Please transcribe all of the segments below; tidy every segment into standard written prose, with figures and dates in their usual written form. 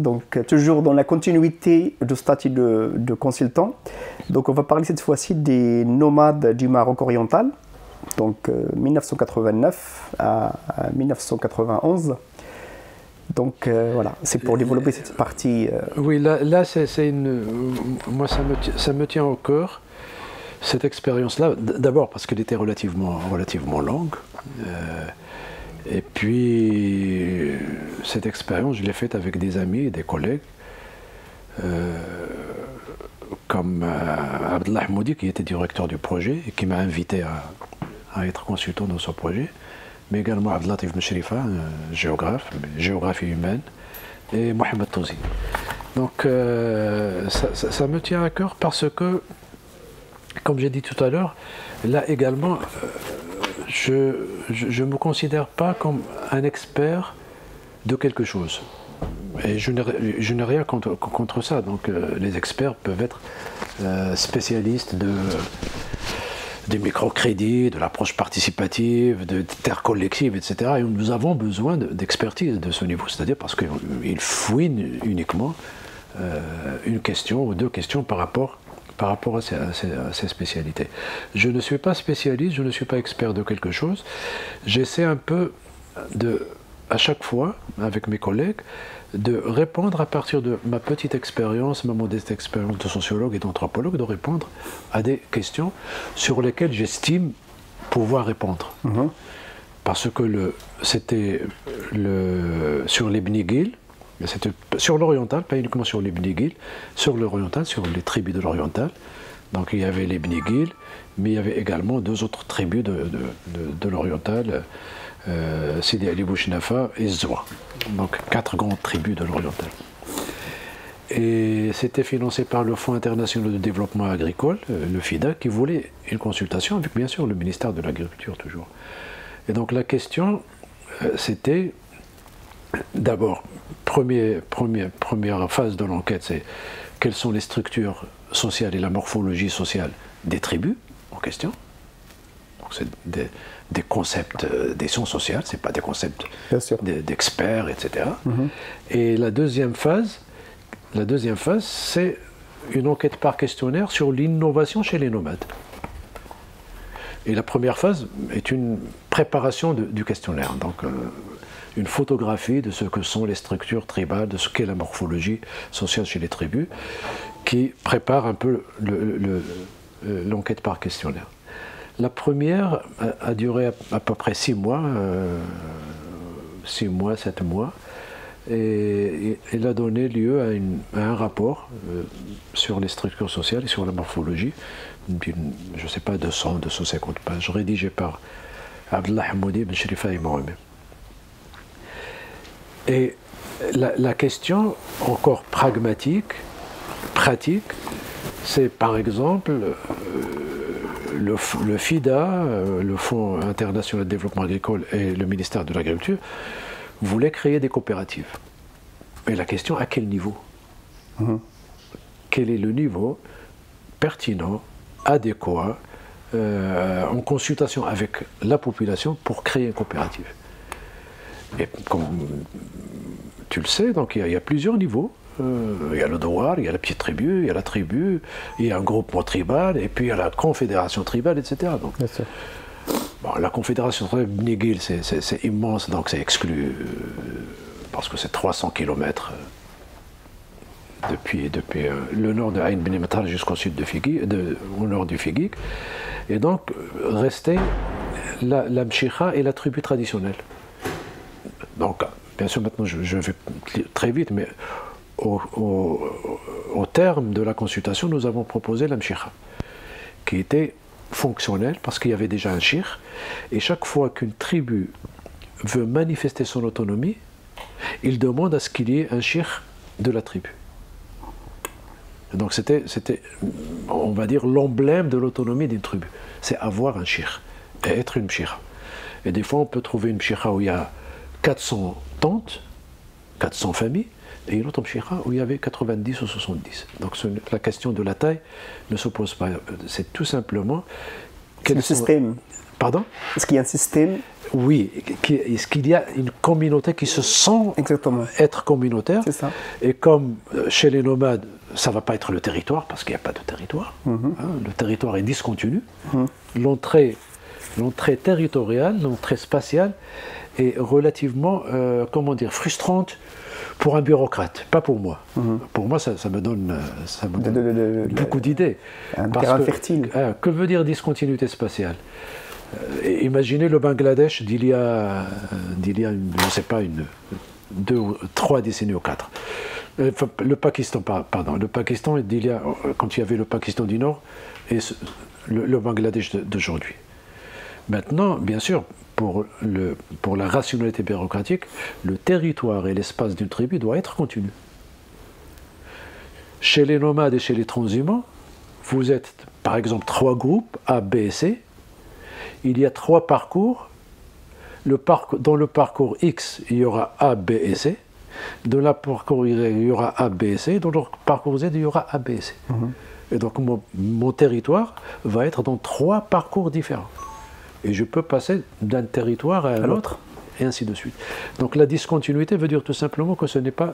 donc toujours dans la continuité du statut de consultant. Donc on va parler cette fois-ci des nomades du Maroc oriental, donc 1989 à 1991. Donc voilà, c'est pour développer cette partie. Oui, là c'est moi ça me tient au cœur, cette expérience-là. D'abord parce qu'elle était relativement longue. Et puis, cette expérience, je l'ai faite avec des amis et des collègues, comme Abdallah Moudi, qui était directeur du projet et qui m'a invité à être consultant dans ce projet, mais également Abdelatif Meshrifa, géographie humaine, et Mohamed Touzi. Donc, ça me tient à cœur parce que, comme j'ai dit tout à l'heure, là également, je ne me considère pas comme un expert de quelque chose. Et je n'ai rien contre ça. Donc les experts peuvent être spécialistes des microcrédits, de l'approche participative, de terre collective, etc. Et nous avons besoin d'expertise de ce niveau. C'est-à-dire parce qu'ils fouinent uniquement une question ou deux questions par rapport à ces spécialités. Je ne suis pas spécialiste, je ne suis pas expert de quelque chose. J'essaie un peu à chaque fois, avec mes collègues, de répondre à partir de ma petite expérience, ma modeste expérience de sociologue et d'anthropologue, de répondre à des questions sur lesquelles j'estime pouvoir répondre. Parce que c'était sur l'Ibn Ghil, c'était sur l'oriental, pas uniquement sur l'Ibn Ghil, sur l'oriental, sur les tribus de l'oriental. Donc il y avait l'Ibn Ghil, mais il y avait également deux autres tribus de l'oriental, Sidi Ali Bouchnafa et Zwa. Donc 4 grandes tribus de l'oriental. Et c'était financé par le Fonds international de développement agricole, le FIDA, qui voulait une consultation avec bien sûr le ministère de l'Agriculture toujours. Et donc la question, c'était d'abord, première phase de l'enquête, c'est quelles sont les structures sociales et la morphologie sociale des tribus en question. Donc c'est des concepts des sciences sociales, ce n'est pas des concepts d'experts, etc. Et la deuxième phase, c'est une enquête par questionnaire sur l'innovation chez les nomades. Et la première phase est une préparation du questionnaire. Donc, une photographie de ce que sont les structures tribales, de ce qu'est la morphologie sociale chez les tribus, qui prépare un peu l'enquête par questionnaire. La première a duré à peu près 6 mois, 7 mois, et elle a donné lieu à un rapport sur les structures sociales et sur la morphologie, je ne sais pas, 250 pages, rédigé par Abdallah Moudi, Ben Shrifa et moi-même. Et la question encore pragmatique, pratique, c'est par exemple le FIDA, le Fonds international de développement agricole et le ministère de l'Agriculture voulaient créer des coopératives. Et la question, à quel niveau? Quel est le niveau pertinent, adéquat, en consultation avec la population pour créer une coopérative? Et comme tu le sais, donc il y a plusieurs niveaux. Il y a le douar, il y a la petite tribu, il y a la tribu, il y a un groupement tribal, et puis il y a la confédération tribale, etc. Donc, bon, la confédération tribale, Bnigil, c'est immense, donc c'est exclu, parce que c'est 300 km depuis le nord de Aïn Ben Matar jusqu'au sud de Figuig, au nord du Figuig. Et donc, restait la Mchicha et la tribu traditionnelle. Donc, bien sûr, maintenant, je vais très vite, mais au terme de la consultation, nous avons proposé la Mchicha, qui était fonctionnelle parce qu'il y avait déjà un shir, et chaque fois qu'une tribu veut manifester son autonomie, il demande à ce qu'il y ait un shir de la tribu. Donc c'était, on va dire, l'emblème de l'autonomie d'une tribu. C'est avoir un shir et être une mchicha. Et des fois, on peut trouver une mchicha où il y a 400 tentes, 400 familles, et une autre mchicha où il y avait 90 ou 70. Donc la question de la taille ne se pose pas. C'est tout simplement... Le système. Pardon? Est-ce qu'il y a un système Oui. Est-ce qu'il y a une communauté qui se sent être communautaire? C'est ça. Et comme chez les nomades, ça ne va pas être le territoire, parce qu'il n'y a pas de territoire. Le territoire est discontinu. L'entrée territoriale, l'entrée spatiale est relativement, frustrante pour un bureaucrate, pas pour moi. Pour moi, ça me donne, beaucoup d'idées. Un terrain fertile. Que veut dire discontinuité spatiale? Imaginez le Bangladesh d'il y a, je ne sais pas, 2 ou 3 décennies ou 4. Le Pakistan, pardon. Le Pakistan, quand il y avait le Pakistan du Nord et le Bangladesh d'aujourd'hui. Maintenant, bien sûr, pour la rationalité bureaucratique, le territoire et l'espace d'une tribu doit être continu. Chez les nomades et chez les transhumants, vous êtes, par exemple, 3 groupes, A, B et C. Il y a 3 parcours. Dans le parcours X, il y aura A, B et C. Dans le parcours Y, il y aura A, B et C. Dans le parcours Z, il y aura A, B et C. Et donc, mon territoire va être dans 3 parcours différents. Et je peux passer d'un territoire à un autre, et ainsi de suite. Donc la discontinuité veut dire tout simplement que ce n'est pas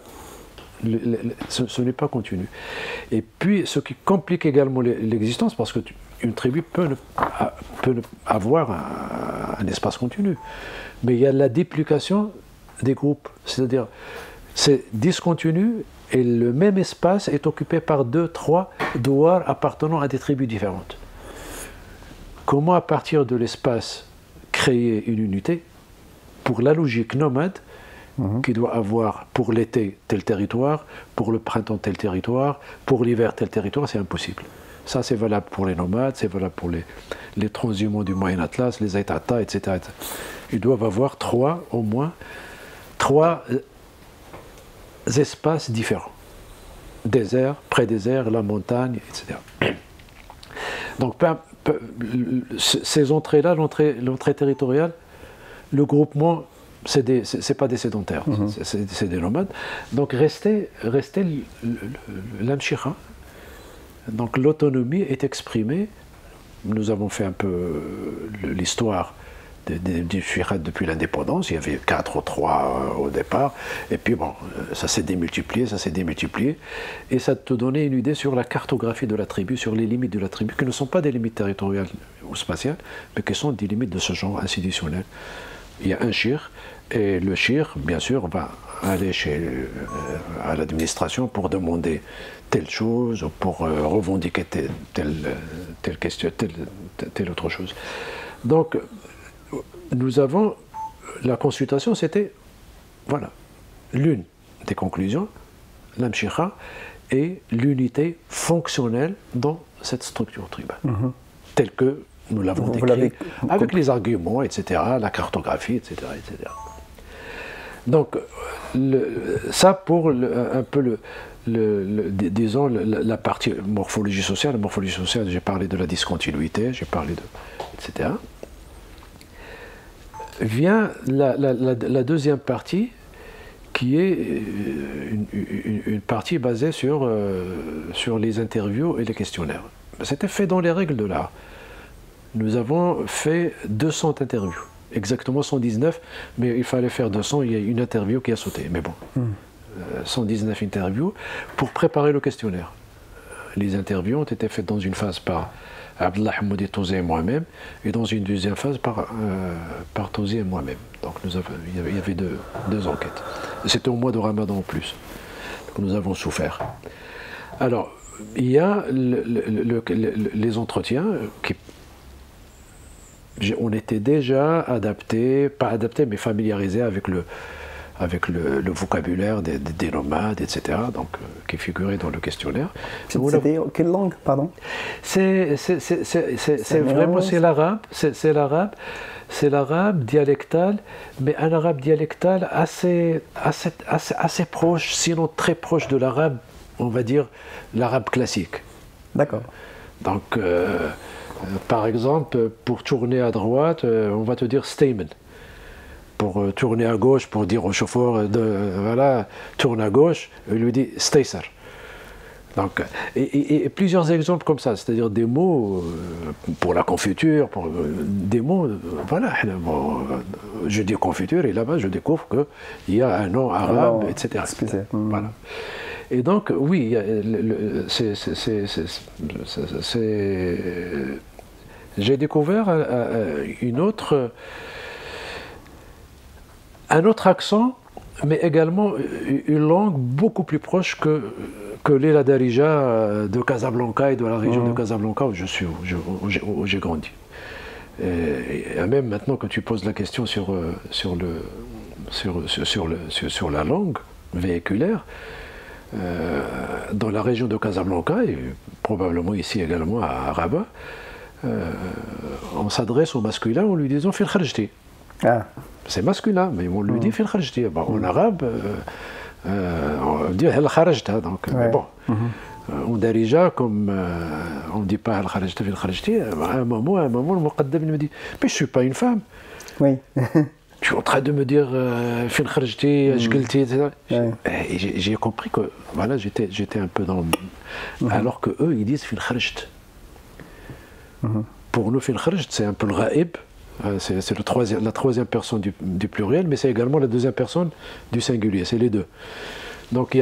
continu. Et puis, ce qui complique également l'existence, parce qu'une tribu peut avoir un espace continu, mais il y a la duplication des groupes. C'est-à-dire, c'est discontinu et le même espace est occupé par 2, 3 douars appartenant à des tribus différentes. Comment, à partir de l'espace, créer une unité pour la logique nomade qui doit avoir pour l'été tel territoire, pour le printemps tel territoire, pour l'hiver tel territoire, c'est impossible. Ça, c'est valable pour les nomades, c'est valable pour les transhumants du Moyen Atlas, les Aitata, etc., etc. Ils doivent avoir au moins 3 espaces différents. Désert, pré-désert, la montagne, etc. Donc, ces entrées-là, l'entrée territoriale, le groupement, c'est pas des sédentaires, c'est des nomades. Donc restait l'amshira. Donc l'autonomie est exprimée. Nous avons fait un peu l'histoire du shirat depuis l'indépendance. Il y avait 4 ou 3 au départ. Et puis bon, ça s'est démultiplié. Et ça te donnait une idée sur la cartographie de la tribu, sur les limites de la tribu, qui ne sont pas des limites territoriales ou spatiales, mais qui sont des limites de ce genre institutionnel. Il y a un shir, et le shir, bien sûr, va aller à l'administration pour demander telle chose, ou pour revendiquer telle question, telle autre chose. Donc, nous avons, la consultation, c'était, voilà, l'une des conclusions, l'amshira, et l'unité fonctionnelle dans cette structure tribale, telle que nous l'avons décrite, avec les arguments, etc., la cartographie, etc., etc. Donc, ça pour un peu disons, la partie morphologie sociale. La morphologie sociale, j'ai parlé de la discontinuité, j'ai parlé etc. Vient la deuxième partie, qui est une partie basée sur les interviews et les questionnaires. C'était fait dans les règles de l'art. Nous avons fait 200 interviews, exactement 119, mais il fallait faire 200, il y a une interview qui a sauté, mais bon. 119 interviews pour préparer le questionnaire. Les interviews ont été faites dans une phase par Abdallah Hamoudi Touzé et moi-même, et dans une deuxième phase par Touzé et moi-même. Donc il y avait deux enquêtes. C'était au mois de Ramadan en plus. Donc nous avons souffert. Alors, il y a les entretiens qui... On était déjà adaptés, pas adaptés, mais familiarisés avec le vocabulaire des nomades, etc., donc, qui figurait dans le questionnaire. C'était quelle langue, pardon? C'est vraiment, c'est l'arabe, c'est l'arabe dialectal, mais un arabe dialectal assez proche, sinon très proche de l'arabe, on va dire, l'arabe classique. D'accord. Donc, par exemple, pour tourner à droite, on va te dire Stayman. Pour tourner à gauche, pour dire au chauffeur, voilà, tourne à gauche, il lui dit Staysar. Donc, et plusieurs exemples comme ça, c'est-à-dire des mots pour la confiture, pour des mots, voilà, bon, je dis confiture et là-bas je découvre qu'il y a un nom arabe, etc. Voilà. Et donc, oui, j'ai découvert un autre accent, mais également une langue beaucoup plus proche que l'Ela Darija de Casablanca et de la région de Casablanca où j'ai grandi. Et même maintenant que tu poses la question sur la langue véhiculaire, dans la région de Casablanca, et probablement ici également à Rabat, on s'adresse au masculin en lui disant Fil Kharjti. C'est masculin, mais on lui dit Fil Kharjti. En arabe, on dit Hal Kharajta. Donc, bon. En Darija, comme on ne dit pas Hal Kharajta, Fil Kharjti, à un moment, le Muqaddam me dit mais je ne suis pas une femme. Oui. Tu es en train de me dire Fil Kharajti, Ajgalti, etc. Et j'ai compris que voilà, j'étais un peu dans le. Alors que eux, ils disent Fil Kharajt. Pour nous, Fil Kharajt, c'est un peu le Ghaib. C'est la troisième personne du pluriel, mais c'est également la deuxième personne du singulier, c'est les deux. Donc,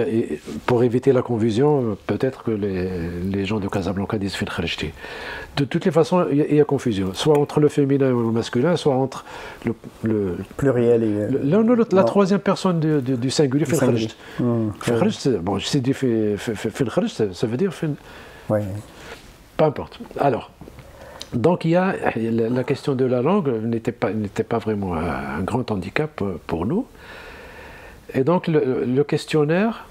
pour éviter la confusion, peut-être que les gens de Casablanca disent Fil Kharajti. De toutes les façons, il y a confusion, soit entre le féminin et le masculin, soit entre le pluriel et la troisième personne du singulier, Fil Kharajt. Fil Kharajt, bon, je sais dire Fil Kharajt, ça veut dire Fil. Oui. Peu importe. Alors. Donc la question de la langue n'était pas vraiment un grand handicap pour nous. Et donc le questionnaire,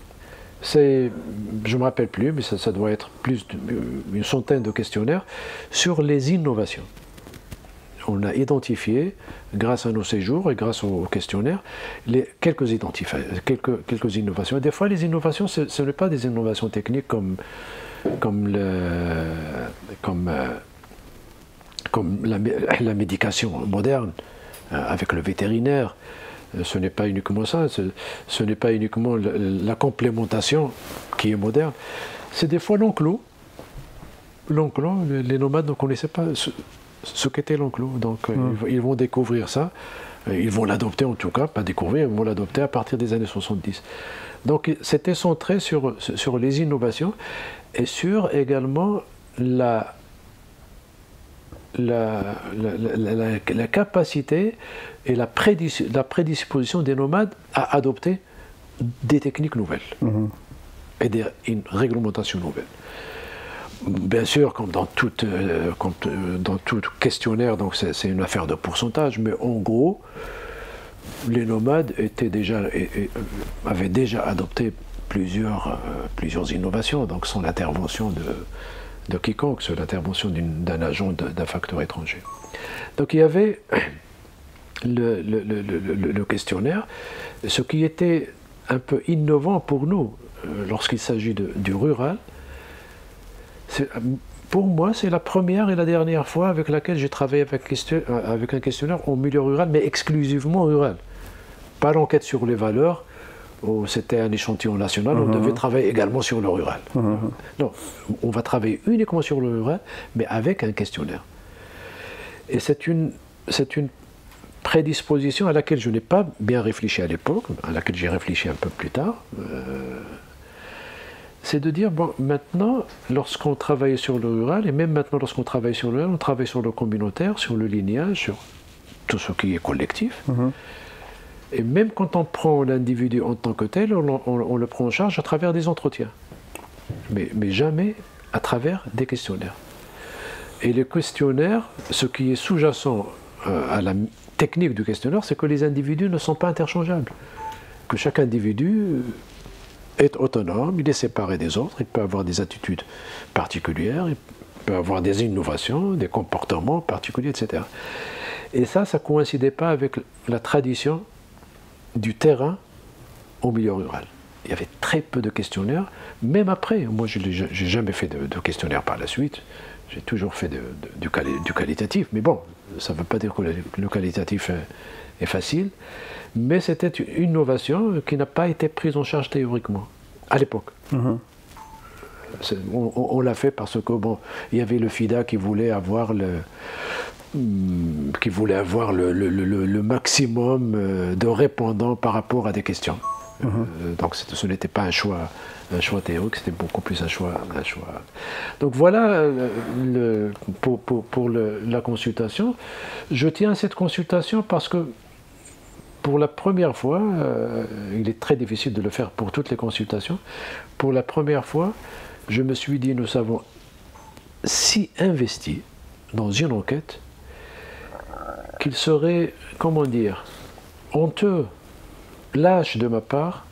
je ne me rappelle plus, mais ça doit être plus d'une centaine de questionnaires sur les innovations. On a identifié, grâce à nos séjours et grâce aux questionnaires, quelques innovations. Et des fois, les innovations, ce n'est pas des innovations techniques comme la médication moderne, avec le vétérinaire. Ce n'est pas uniquement ça, ce n'est pas uniquement la complémentation qui est moderne, c'est des fois l'enclos. L'enclos, les nomades ne connaissaient pas ce qu'était l'enclos, donc ils vont découvrir ça, ils vont l'adopter en tout cas, pas découvrir, ils vont l'adopter à partir des années 70. Donc c'était centré sur les innovations et sur également la capacité et la prédisposition des nomades à adopter des techniques nouvelles et une réglementation nouvelle. Bien sûr, comme dans tout questionnaire, donc c'est une affaire de pourcentage, mais en gros, les nomades avaient déjà adopté plusieurs innovations, donc sans l'intervention de quiconque, sur l'intervention d'un agent, d'un facteur étranger. Donc il y avait le questionnaire, ce qui était un peu innovant pour nous lorsqu'il s'agit du rural. Pour moi, c'est la première et la dernière fois avec laquelle j'ai travaillé avec un questionnaire au milieu rural, mais exclusivement rural. Pas l'enquête sur les valeurs, où c'était un échantillon national, on devait travailler également sur le rural. Non, on va travailler uniquement sur le rural, mais avec un questionnaire. Et c'est une prédisposition à laquelle je n'ai pas bien réfléchi à l'époque, à laquelle j'ai réfléchi un peu plus tard. C'est de dire, bon, maintenant, lorsqu'on travaille sur le rural, et même maintenant lorsqu'on travaille sur le rural, on travaille sur le communautaire, sur le lignage, sur tout ce qui est collectif. Et même quand on prend l'individu en tant que tel, on le prend en charge à travers des entretiens. Mais jamais à travers des questionnaires. Et les questionnaires, ce qui est sous-jacent à la technique du questionnaire, c'est que les individus ne sont pas interchangeables. Que chaque individu est autonome, il est séparé des autres, il peut avoir des attitudes particulières, il peut avoir des innovations, des comportements particuliers, etc. Et ça ne coïncidait pas avec la tradition du terrain au milieu rural. Il y avait très peu de questionnaires, même après. Moi, je n'ai jamais fait de questionnaire par la suite. J'ai toujours fait du qualitatif. Mais bon, ça ne veut pas dire que le qualitatif est facile. Mais c'était une innovation qui n'a pas été prise en charge théoriquement, à l'époque. On l'a fait parce que bon, il y avait le FIDA qui voulait avoir le maximum de répondants par rapport à des questions. Donc ce n'était pas un choix théorique, c'était beaucoup plus un choix. Donc voilà pour la consultation. Je tiens à cette consultation parce que pour la première fois, il est très difficile de le faire pour toutes les consultations, pour la première fois, je me suis dit, nous avons si investi dans une enquête qu'il serait, comment dire, honteux, lâche de ma part,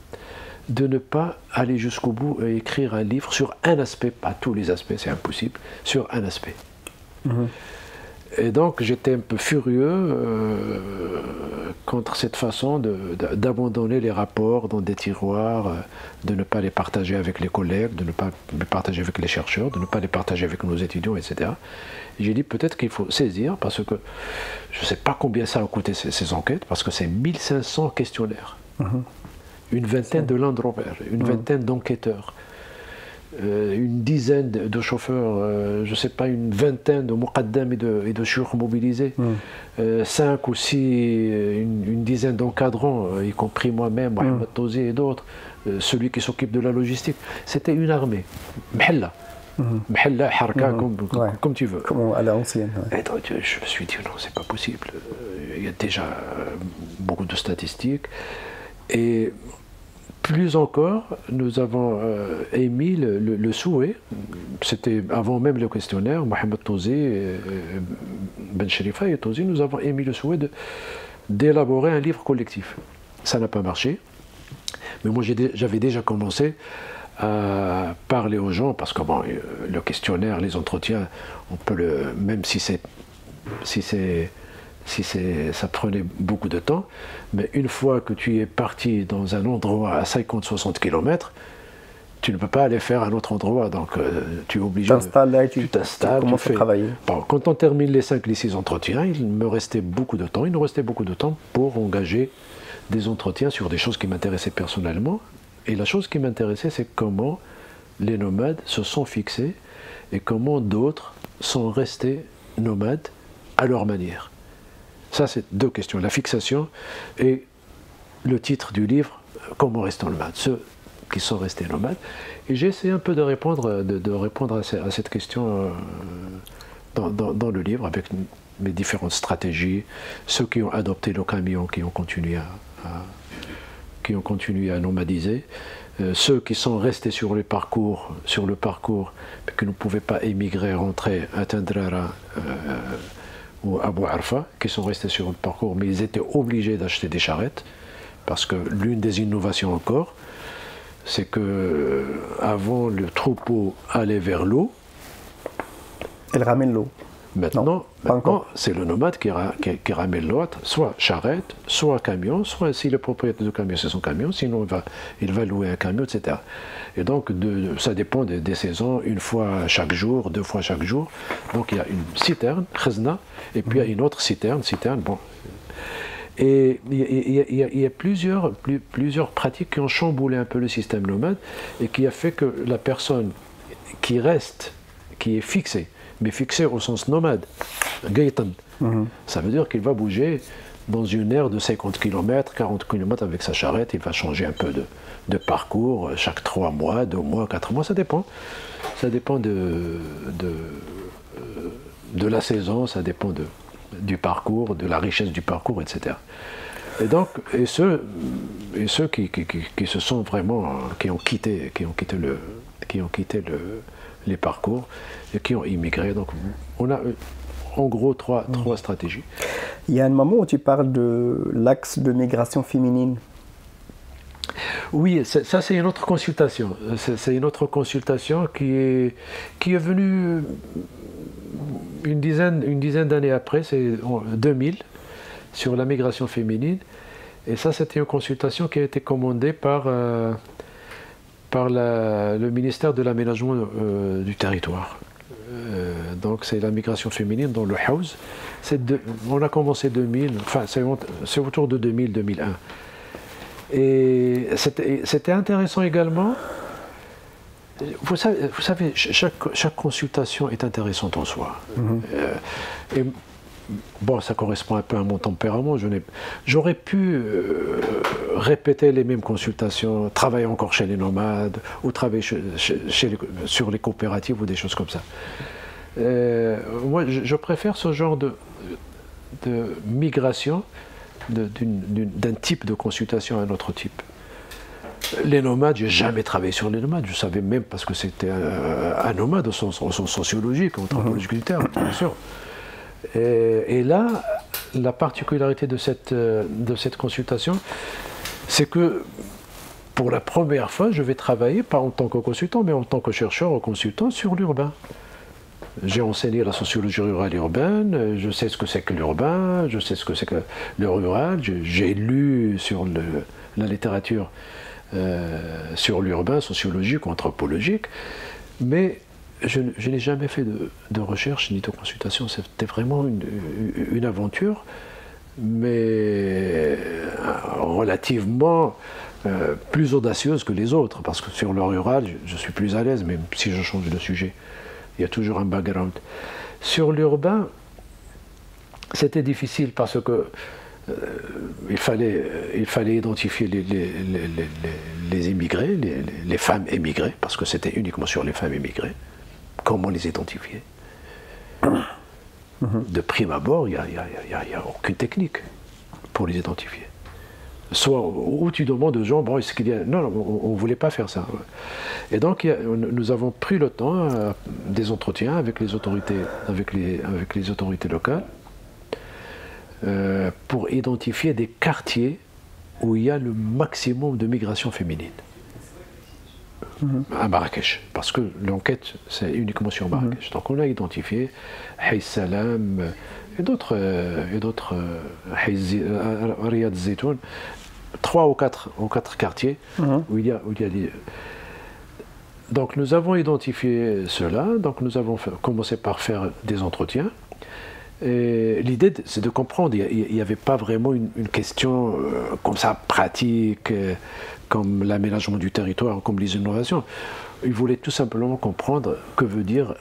de ne pas aller jusqu'au bout et écrire un livre sur un aspect, pas tous les aspects, c'est impossible, sur un aspect. Et donc j'étais un peu furieux contre cette façon d'abandonner les rapports dans des tiroirs, de ne pas les partager avec les collègues, de ne pas les partager avec les chercheurs, de ne pas les partager avec nos étudiants, etc. Et j'ai dit peut-être qu'il faut saisir, parce que je ne sais pas combien ça a coûté ces enquêtes, parce que c'est 1500 questionnaires, une vingtaine de Land Rover, une vingtaine d'enquêteurs, une dizaine de chauffeurs, je ne sais pas, une vingtaine de muqaddam et de chours mobilisés, 5 ou 6, une dizaine d'encadrants, y compris moi-même, Mohamed Touzi et d'autres, celui qui s'occupe de la logistique. C'était une armée, Mhella, Harka, comme tu veux. Comme à l'ancienne. Et donc, je me suis dit, non, c'est pas possible. Il y a déjà beaucoup de statistiques. Et plus encore, nous avons émis le souhait, c'était avant même le questionnaire, Mohamed Touzi, Ben Cherifa et Touzi, nous avons émis le souhait d'élaborer un livre collectif. Ça n'a pas marché, mais moi j'avais déjà commencé à parler aux gens, parce que bon, le questionnaire, les entretiens, on peut même si ça prenait beaucoup de temps, mais une fois que tu es parti dans un endroit à 50-60 km, tu ne peux pas aller faire à un autre endroit, donc tu es obligé tu t'installes, tu fais. Travailler. Bon, quand on termine les 5, les 6 entretiens, il nous restait beaucoup de temps pour engager des entretiens sur des choses qui m'intéressaient personnellement, et la chose qui m'intéressait, c'est comment les nomades se sont fixés et comment d'autres sont restés nomades à leur manière. Ça, c'est deux questions, la fixation et le titre du livre, comment rester nomade, ceux qui sont restés nomades. Et j'ai essayé un peu de répondre à cette question dans le livre, avec mes différentes stratégies, ceux qui ont adopté le camion, qui ont continué à nomadiser, ceux qui sont restés sur le parcours, mais qui ne pouvaient pas émigrer, rentrer à Tendrara, ou Abu Arfa, qui sont restés sur le parcours, mais ils étaient obligés d'acheter des charrettes, parce que l'une des innovations encore, c'est que avant le troupeau allait vers l'eau. Elle ramène l'eau. Maintenant c'est le nomade qui ramène l'eau, soit charrette, soit camion, soit si le propriétaire du camion c'est son camion, sinon il va louer un camion, etc. Et donc ça dépend des saisons, une fois chaque jour, 2 fois chaque jour. Donc il y a une citerne, khazna, et puis il y a une autre citerne, bon. Et il y a plusieurs pratiques qui ont chamboulé un peu le système nomade et qui a fait que la personne qui reste, qui est fixée, mais fixé au sens nomade, Gaïtan. Ça veut dire qu'il va bouger dans une aire de 50 km, 40 km avec sa charrette, il va changer un peu de parcours chaque 3 mois, 2 mois, 4 mois, ça dépend. Ça dépend de la saison, ça dépend du parcours, de la richesse du parcours, etc. Et donc, ceux qui se sont vraiment, qui ont quitté les parcours et qui ont immigré. Donc, on a en gros trois stratégies. Il y a un moment où tu parles de l'axe de migration féminine. Oui, ça c'est une autre consultation. C'est une autre consultation qui est venue une dizaine d'années après, c'est en 2000, sur la migration féminine. Et ça, c'était une consultation qui a été commandée par le ministère de l'aménagement du territoire. Donc c'est la migration féminine dans le Haouz. On a commencé 2000, enfin c'est autour de 2000-2001. Et c'était intéressant également Vous savez, chaque consultation est intéressante en soi. Et bon, ça correspond un peu à mon tempérament. J'aurais pu répéter les mêmes consultations, travailler encore chez les nomades, ou travailler sur les coopératives ou des choses comme ça. Moi, je préfère ce genre de migration d'un type de consultation à un autre type. Les nomades, je n'ai jamais travaillé sur les nomades. Je savais même parce que c'était un nomade au sens sociologique, anthropologique du terme, bien sûr. Et là, la particularité de cette consultation, c'est que pour la première fois, je vais travailler, pas en tant que consultant, mais en tant que chercheur ou consultant sur l'urbain. J'ai enseigné la sociologie rurale et urbaine, je sais ce que c'est que l'urbain, je sais ce que c'est que le rural, j'ai lu sur la littérature sur l'urbain, sociologique ou anthropologique, mais je n'ai jamais fait de recherche ni de consultation. C'était vraiment une aventure, mais relativement plus audacieuse que les autres, parce que sur le rural, je suis plus à l'aise, même si je change de sujet. Il y a toujours un background. Sur l'urbain, c'était difficile parce que il fallait identifier les immigrés, les femmes émigrées, parce que c'était uniquement sur les femmes émigrées. Comment les identifier? De prime abord, il n'y a aucune technique pour les identifier. Soit où tu demandes aux gens, bon, est-ce qu'il y a... Non, on ne voulait pas faire ça. Et donc, nous avons pris le temps des entretiens avec les autorités, avec les autorités locales pour identifier des quartiers où il y a le maximum de migration féminine. À Marrakech, parce que l'enquête, c'est uniquement sur Marrakech. Donc, on a identifié Haïs Salam et d'autres, Riyad Zitoun, 3 ou 4 quartiers où il y a des... Donc nous avons identifié cela, donc nous avons commencé par faire des entretiens. Et l'idée, c'est de comprendre, il n'y avait pas vraiment une question comme ça pratique, comme l'aménagement du territoire, comme les innovations. Ils voulaient tout simplement comprendre que veut dire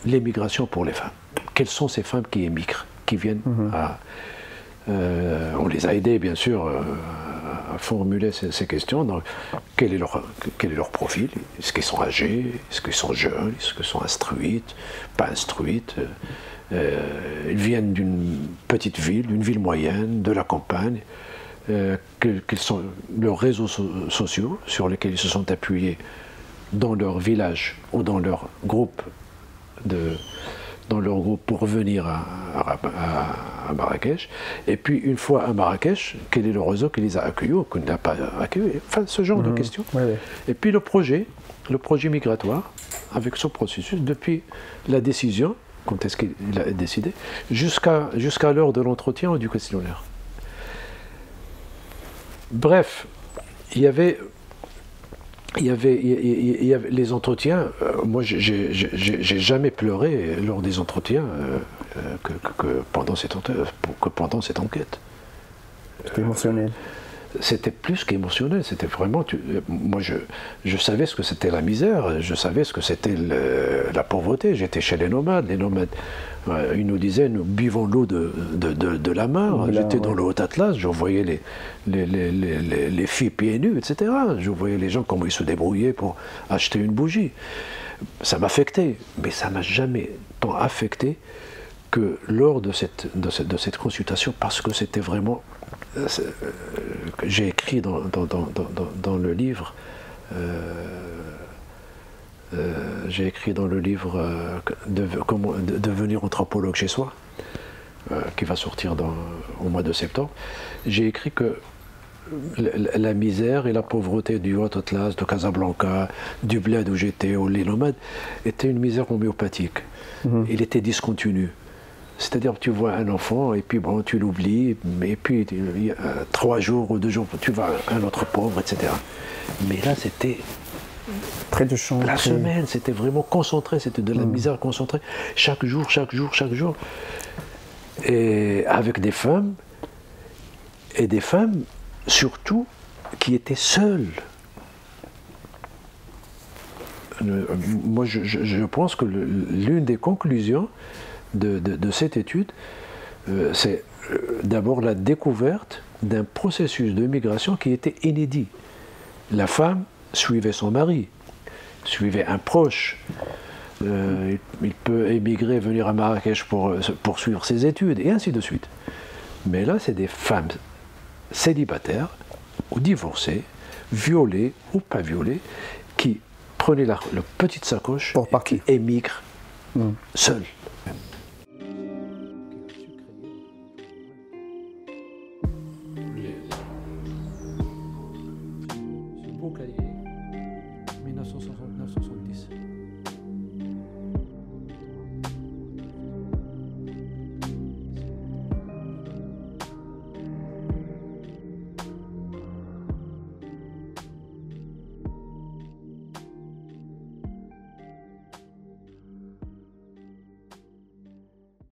l'émigration pour les femmes. Quelles sont ces femmes qui émigrent, qui viennent à... on les a aidés, bien sûr, à formuler ces questions. Donc, quel est leur profil? Est-ce qu'ils sont âgés? Est-ce qu'ils sont jeunes? Est-ce qu'ils sont instruites? Pas instruites? Ils viennent d'une petite ville, d'une ville moyenne, de la campagne. Quels sont leurs réseaux sociaux sur lesquels ils se sont appuyés dans leur village ou dans leur groupe pour venir à Marrakech. Et puis, une fois à Marrakech, quel est le réseau qui les a accueillis ou qui n'a pas accueillis? Enfin, ce genre de questions. Et puis, le projet migratoire, avec ce processus, depuis la décision, quand est-ce qu'il a décidé, jusqu'à l'heure de l'entretien ou du questionnaire. Bref, il y avait les entretiens. Moi, j'ai jamais pleuré lors des entretiens que pendant cette enquête. C'était émotionnel. C'était plus qu'émotionnel. C'était vraiment. Moi, je savais ce que c'était la misère. Je savais ce que c'était la pauvreté. J'étais chez les nomades. Les nomades, ils nous disaient, nous buvons l'eau de la mare. J'étais dans le Haut-Atlas. Je voyais les filles pieds nus, etc. Je voyais les gens comment ils se débrouillaient pour acheter une bougie. Ça m'affectait, mais ça m'a jamais tant affecté que lors de cette consultation, parce que c'était vraiment... j'ai écrit dans le livre comment devenir anthropologue chez soi, qui va sortir au mois de septembre. J'ai écrit que la misère et la pauvreté du Haut-Atlas, de Casablanca, du bled où j'étais, ou les nomades, était une misère homéopathique. Il était discontinu. C'est-à-dire que tu vois un enfant et puis bon, tu l'oublies, et puis 3 jours ou 2 jours, tu vois un autre pauvre, etc. Mais là, c'était très de chance. La semaine, c'était vraiment concentré, c'était de la misère concentrée, chaque jour. Et avec des femmes surtout qui étaient seules. Moi, je pense que l'une des conclusions de cette étude, c'est d'abord la découverte d'un processus de migration qui était inédit. La femme suivait son mari, suivait un proche. Il peut émigrer, venir à Marrakech pour poursuivre ses études, et ainsi de suite. Mais là, c'est des femmes célibataires ou divorcées, violées ou pas violées, qui prenaient leur petite sacoche et qui émigrent seules.